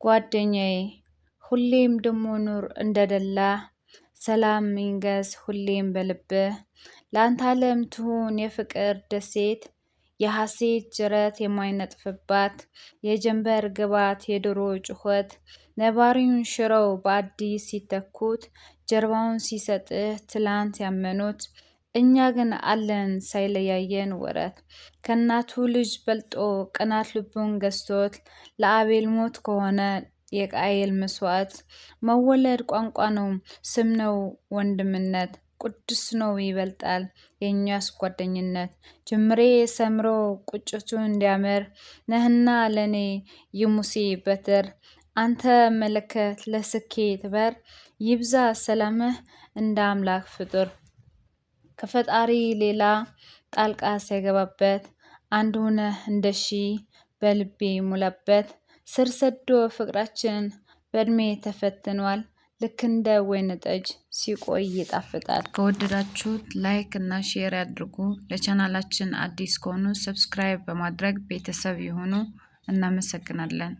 ጓደኛዬ ሁሌም ደሞ ኑር እንደደላ ሰላም ይንገስ ሁሌም በልብህ ላንተ ዓለም ትሁን የፍቅር ደሴት የሐሴት ጅረት የማይነጥፍባት የጀንበር ግባት የድሮ ጩኸት ነባሪውን ሽረው በአዲስ ሲተኩት ጀርባውን ሲሰጥህ ትላንት ያመኑት እኛ ግን አለን ሳይለያየን ወረት ከናቱ ልጅ በልጦ ቅናት ልቡን ገዝቶት ለአቤል ሞት ከሆነ የቃየል መስዋዕት መወለድ ቋንቋ ነው ስም ነው ወንድምነት ቅዱስ ነው ይበልጣል የኛስ ጓደኝነት ጅምሬ ሰምሮ ቁጭቱ እንዲያምር ነህና ለኔ የሙሴ በትር አንተ መለከት ለስኬት በር ይብዛ ሰላምህ እንደ አምላክ ፍጡር ከፈጣሪ ሌላ ጣልቃ ሳይገባበት አንድ ሆነህ እንደሺ በልቤ ሙላበት ስር ሰዶ ፍቅራችን በእድሜ ተፈትኗል ልክ እንደ ወይን ጠጅ ሲቆይ ይጣፍጣል። ከወደዳችሁት ላይክ እና ሼር ያድርጉ። ለቻናላችን አዲስ ከሆኑ ሰብስክራይብ በማድረግ ቤተሰብ ይሁኑ። እናመሰግናለን።